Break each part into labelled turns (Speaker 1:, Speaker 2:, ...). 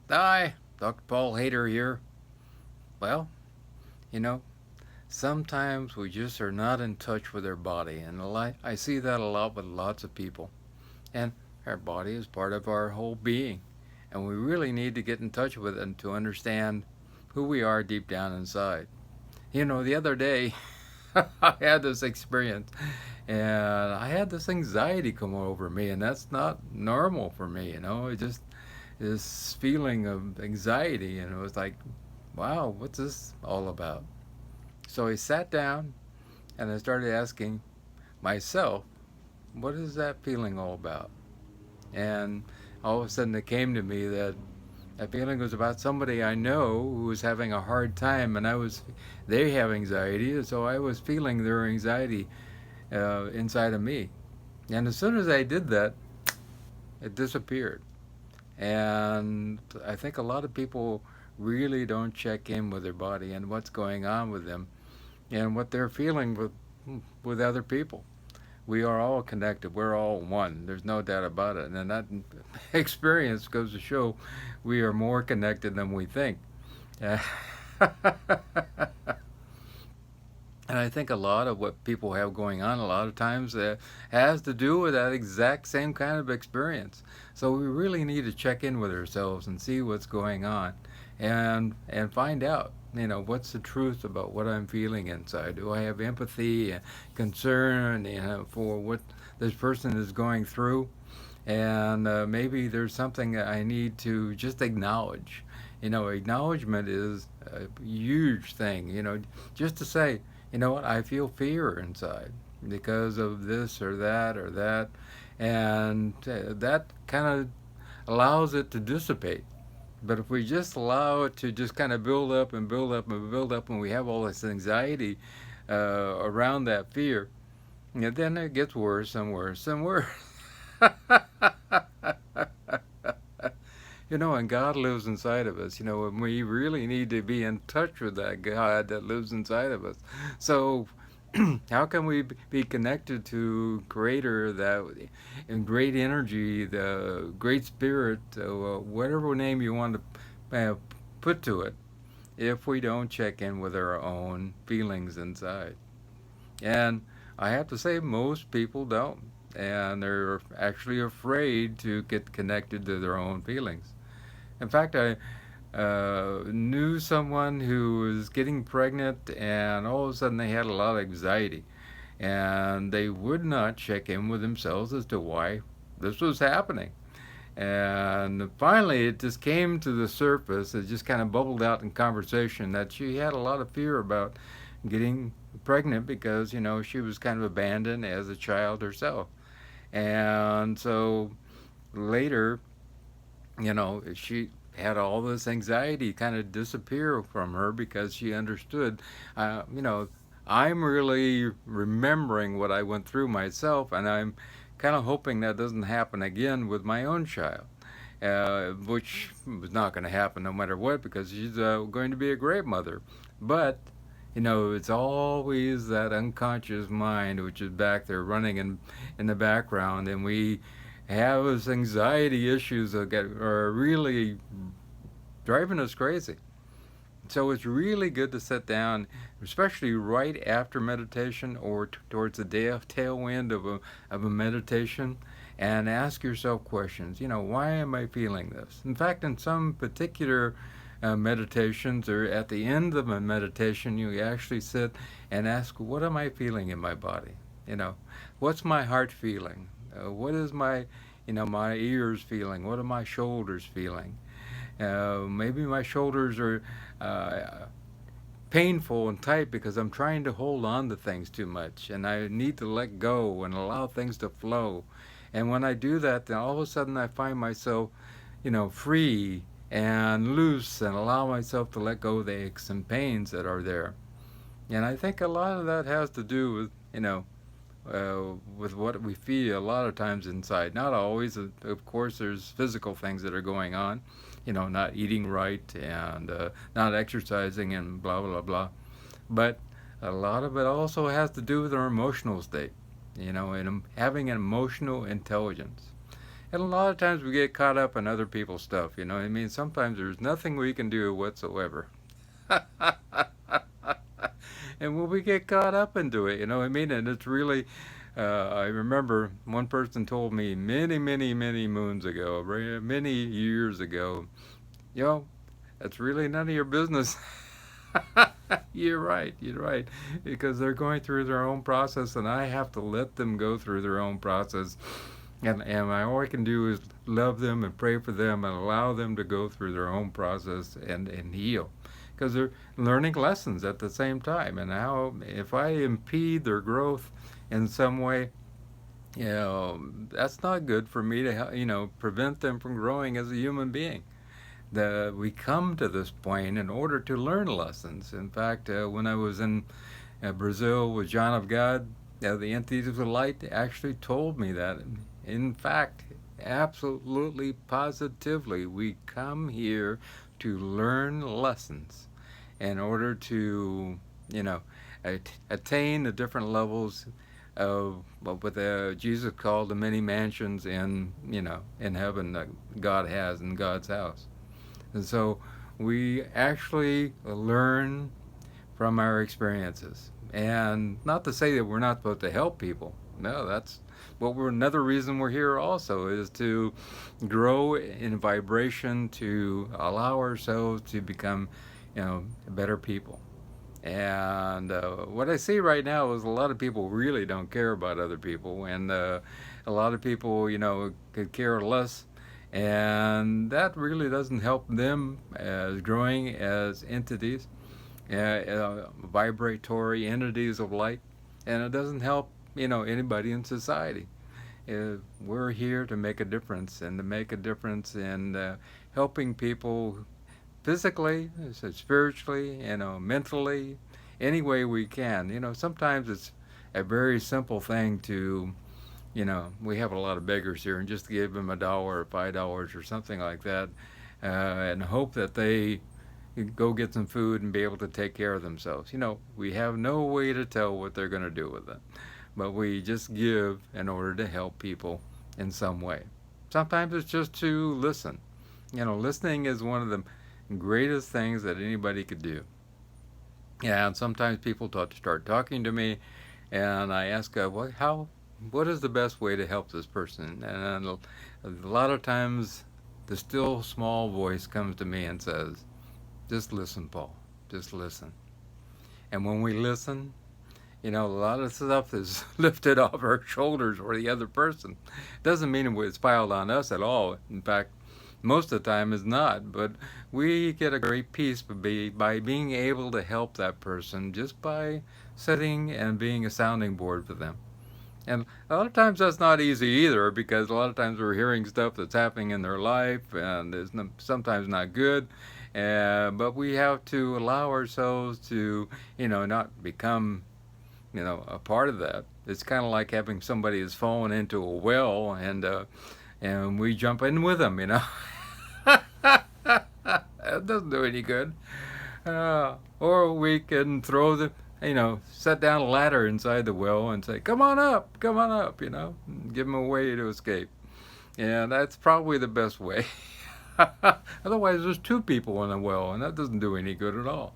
Speaker 1: Hi, Dr. Paul Haider here. Well, you know, sometimes we just are not in touch with our body, and I see that a lot with lots of people. And our body is part of our whole being, and we really need to get in touch with it to understand who we are deep down inside. The other day, I had this experience, and I had this anxiety come over me, and that's not normal for me. It just this feeling of anxiety, and it was like, wow, what's this all about? So I sat down and I started asking myself, what is that feeling all about? And all of a sudden it came to me that that feeling was about somebody I know who was having a hard time, and they have anxiety, so I was feeling their anxiety inside of me. And as soon as I did that, it disappeared. And I think a lot of people really don't check in with their body and what's going on with them and what they're feeling with other people. We are all connected. We're all one. There's no doubt about it. And that experience goes to show we are more connected than we think. and I think a lot of what people have going on a lot of times has to do with that exact same kind of experience. So we really need to check in with ourselves and see what's going on and find out, what's the truth about what I'm feeling inside. Do I have empathy and concern, for what this person is going through? And maybe there's something that I need to just acknowledge. Acknowledgement is a huge thing. Just to say, you know what, I feel fear inside because of this or that or that, and that kind of allows it to dissipate. But if we just allow it to just kind of build up and build up and build up, and we have all this anxiety around that fear, then it gets worse and worse and worse. And God lives inside of us, and we really need to be in touch with that God that lives inside of us. So, how can we be connected to Creator, that and great energy, the great spirit, whatever name you want to put to it, if we don't check in with our own feelings inside? And I have to say, most people don't. And they're actually afraid to get connected to their own feelings. In fact, I knew someone who was getting pregnant, and all of a sudden they had a lot of anxiety. And they would not check in with themselves as to why this was happening. And finally, it just came to the surface. It just kind of bubbled out in conversation that she had a lot of fear about getting pregnant because, she was kind of abandoned as a child herself. And so later, she had all this anxiety kind of disappear from her because she understood, I'm really remembering what I went through myself, and I'm kind of hoping that doesn't happen again with my own child, which was not going to happen no matter what because she's going to be a great mother. But it's always that unconscious mind which is back there running in the background, and we have those anxiety issues that are really driving us crazy. So it's really good to sit down, especially right after meditation or towards the tail end of a meditation, and ask yourself questions. Why am I feeling this? In fact, in some particular meditations or at the end of a meditation, you actually sit and ask, what am I feeling in my body? What's my heart feeling? What is my ears feeling? What are my shoulders feeling? Maybe my shoulders are uh, painful and tight because I'm trying to hold on to things too much, and I need to let go and allow things to flow. And when I do that, then all of a sudden I find myself, free and loose, and allow myself to let go of the aches and pains that are there. And I think a lot of that has to do with what we feel a lot of times inside. Not always. Of course, there's physical things that are going on, not eating right and not exercising and blah, blah, blah. But a lot of it also has to do with our emotional state, and having an emotional intelligence. And a lot of times we get caught up in other people's stuff, you know what I mean? Sometimes there's nothing we can do whatsoever. And when we get caught up into it, you know what I mean? And it's really, I remember one person told me many, many, many moons ago, many years ago, you know, that's really none of your business. You're right. You're right. Because they're going through their own process, and I have to let them go through their own process. And all I can do is love them and pray for them and allow them to go through their own process and heal. Because they're learning lessons at the same time. And how, if I impede their growth in some way, you know, that's not good for me to, you know, prevent them from growing as a human being. We come to this point in order to learn lessons. In fact, when I was in Brazil with John of God, the entities of light actually told me that. In fact, absolutely positively, we come here to learn lessons in order to, you know, attain the different levels of what Jesus called the many mansions in, you know, in heaven that God has in God's house. And so we actually learn from our experiences. And not to say that we're not supposed to help people. No, that's what we're, another reason we're here also is to grow in vibration, to allow ourselves to become, you know, better people. And what I see right now is a lot of people really don't care about other people, and a lot of people, you know, could care less, and that really doesn't help them as growing as entities, vibratory entities of light, and it doesn't help, you know, anybody in society. We're here to make a difference, and to make a difference in helping people physically, spiritually, you know, mentally, any way we can. You know, sometimes it's a very simple thing to, you know, we have a lot of beggars here, and just give them $1 or $5 or something like that, and hope that they go get some food and be able to take care of themselves. You know, we have no way to tell what they're going to do with it, but we just give in order to help people in some way. Sometimes it's just to listen. You know, listening is one of the greatest things that anybody could do. Yeah, and sometimes people start talking to me, and I ask, what is the best way to help this person? And a lot of times, the still small voice comes to me and says, "Just listen, Paul. Just listen." And when we listen, you know, a lot of stuff is lifted off our shoulders or the other person. Doesn't mean it's piled on us at all. In fact, most of the time is not, but we get a great peace by being able to help that person just by sitting and being a sounding board for them. And a lot of times that's not easy either, because a lot of times we're hearing stuff that's happening in their life and it's sometimes not good. But we have to allow ourselves to, you know, not become, you know, a part of that. It's kind of like having somebody that's fallen into a well, and we jump in with them, you know. That doesn't do any good. Or we can throw the, you know, set down a ladder inside the well and say, come on up, you know, and give them a way to escape. And that's probably the best way. Otherwise, there's two people in a well, and that doesn't do any good at all.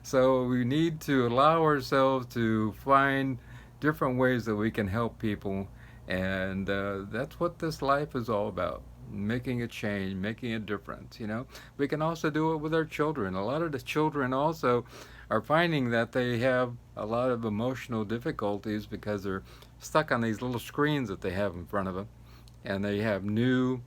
Speaker 1: So we need to allow ourselves to find different ways that we can help people, and that's what this life is all about. Making a change, making a difference, you know. We can also do it with our children. A lot of the children also are finding that they have a lot of emotional difficulties because they're stuck on these little screens that they have in front of them. And they have new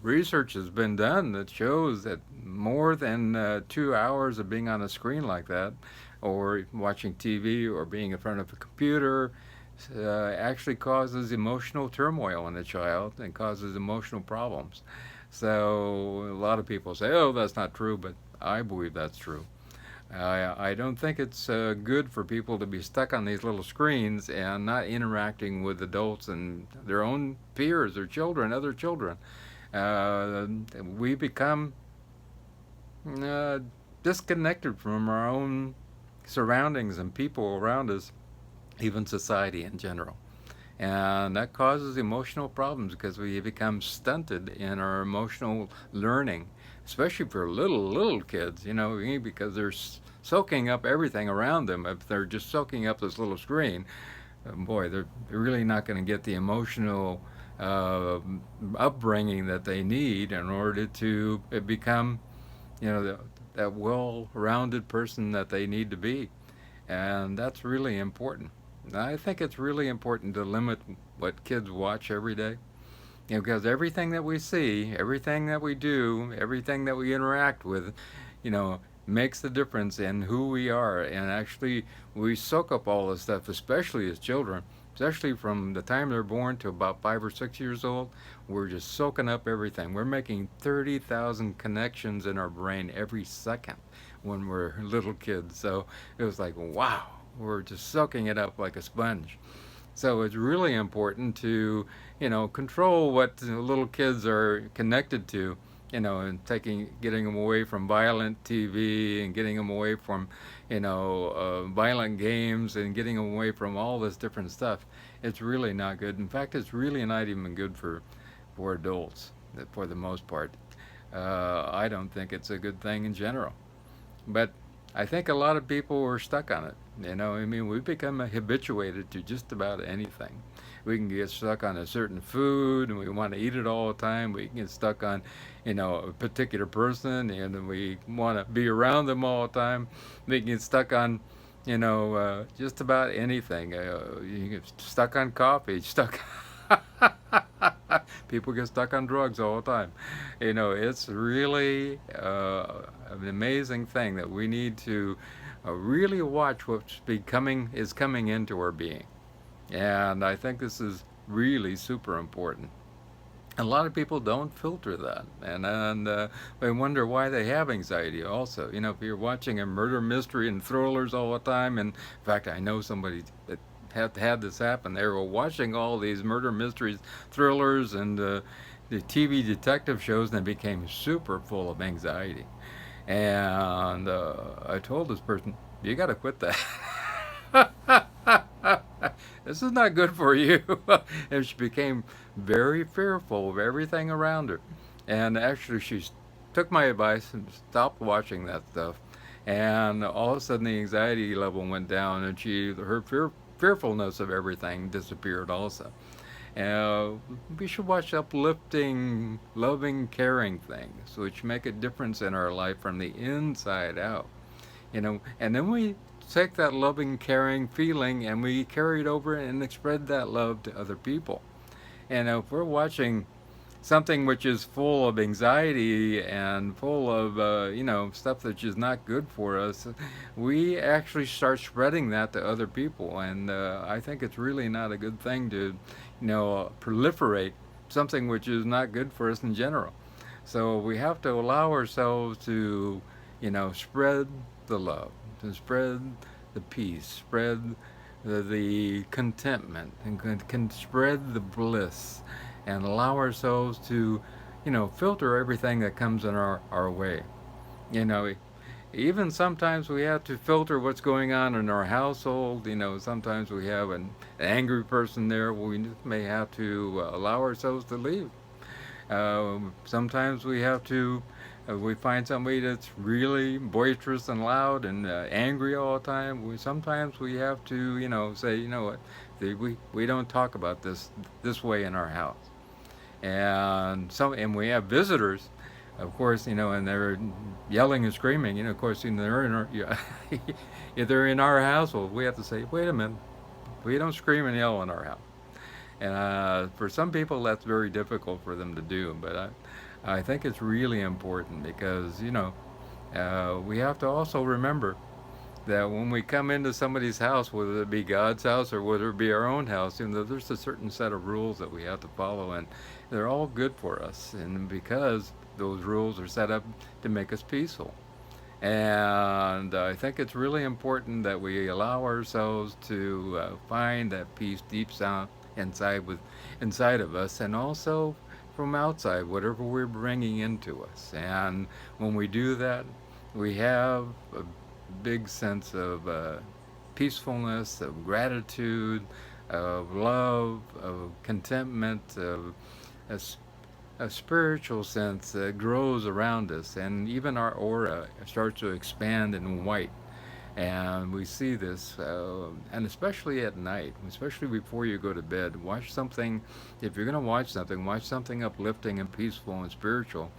Speaker 1: research has been done that shows that more than 2 hours of being on a screen like that, or watching TV, or being in front of a computer, actually causes emotional turmoil in a child and causes emotional problems. So a lot of people say, "Oh, that's not true," but I believe that's true. I don't think it's good for people to be stuck on these little screens and not interacting with adults and their own peers, their children, other children. We become disconnected from our own surroundings and people around us, even society in general. And that causes emotional problems because we become stunted in our emotional learning, especially for little kids, because they're soaking up everything around them. If they're just soaking up this little screen, boy, they're really not going to get the emotional uh, upbringing that they need in order to become, that well-rounded person that they need to be. And that's really important. I think it's really important to limit what kids watch every day. Because everything that we see, everything that we do, everything that we interact with, you know, makes the difference in who we are. And actually, we soak up all this stuff, especially as children, especially from the time they're born to about 5 or 6 years old. We're just soaking up everything. We're making 30,000 connections in our brain every second when we're little kids. So it was like, wow, we're just soaking it up like a sponge. So it's really important to, control what the little kids are connected to, and getting them away from violent TV and getting them away from, violent games and getting them away from all this different stuff. It's really not good. In fact, it's really not even good for adults, for the most part. I don't think it's a good thing in general. But I think a lot of people are stuck on it. I mean, we become habituated to just about anything. We can get stuck on a certain food and we want to eat it all the time. We can get stuck on, a particular person and we want to be around them all the time. We can get stuck on, just about anything. You get stuck on coffee, stuck. People get stuck on drugs all the time. It's really an amazing thing that we need to really watch what's becoming is coming into our being. And I think this is really super important. A lot of people don't filter that, and they wonder why they have anxiety. Also, if you're watching a murder mystery and thrillers all the time, and in fact, I know somebody that had this happen. They were watching all these murder mysteries, thrillers, and the TV detective shows, and they became super full of anxiety. And I told this person, you got to quit that. This is not good for you. And she became very fearful of everything around her. And actually, she took my advice and stopped watching that stuff. And all of a sudden, the anxiety level went down, and her fearfulness of everything disappeared also. Uh, we should watch uplifting, loving, caring things, which make a difference in our life from the inside out. And then we take that loving, caring feeling and we carry it over and spread that love to other people. And if we're watching something which is full of anxiety and full of stuff that's just not good for us, we actually start spreading that to other people. And I think it's really not a good thing to proliferate something which is not good for us in general. So we have to allow ourselves to spread the love, to spread the peace, spread the contentment, and can spread the bliss, and allow ourselves to, filter everything that comes in our way. You know, even sometimes we have to filter what's going on in our household. Sometimes we have an angry person there. We may have to allow ourselves to leave. Sometimes we have to, we find somebody that's really boisterous and loud and angry all the time. Sometimes we have to, say, what, we don't talk about this way in our house. And we have visitors, of course, and they're yelling and screaming. Of course, they're in our, if they're in our household, we have to say, wait a minute, we don't scream and yell in our house. And for some people, that's very difficult for them to do. But I think it's really important because, we have to also remember that when we come into somebody's house, whether it be God's house or whether it be our own house, there's a certain set of rules that we have to follow, and they're all good for us. And because those rules are set up to make us peaceful. And I think it's really important that we allow ourselves to find that peace deep down inside of us, and also from outside, whatever we're bringing into us. And when we do that, we have a big sense of peacefulness, of gratitude, of love, of contentment, of a, a spiritual sense that grows around us, and even our aura starts to expand in white. And we see this, and especially at night, especially before you go to bed, watch something. If you're going to watch something uplifting and peaceful and spiritual.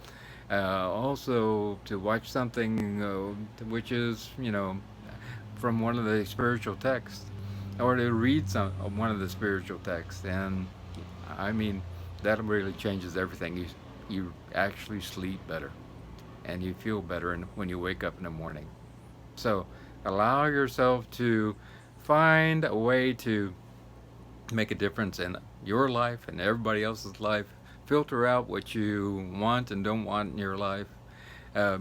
Speaker 1: Also, to watch something which is, from one of the spiritual texts, or to read one of the spiritual texts. And I mean, that really changes everything. You actually sleep better, and you feel better when you wake up in the morning. So allow yourself to find a way to make a difference in your life and everybody else's life. Filter out what you want and don't want in your life.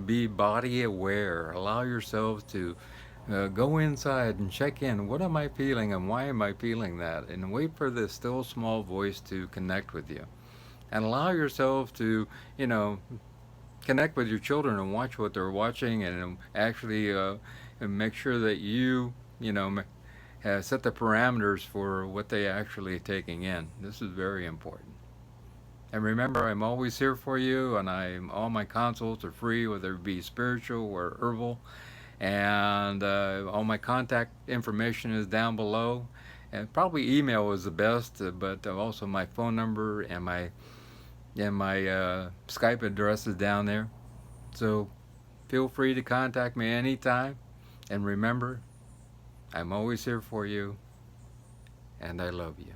Speaker 1: Be body aware. Allow yourself to go inside and check in. What am I feeling and why am I feeling that? And wait for the still small voice to connect with you. And allow yourself to, you know, connect with your children and watch what they're watching, and actually and make sure that you know, set the parameters for what they actually taking in. This is very important. And remember, I'm always here for you, and all my consults are free, whether it be spiritual or herbal. And all my contact information is down below. And probably email is the best, but also my phone number and my Skype address is down there. So feel free to contact me anytime. And remember, I'm always here for you, and I love you.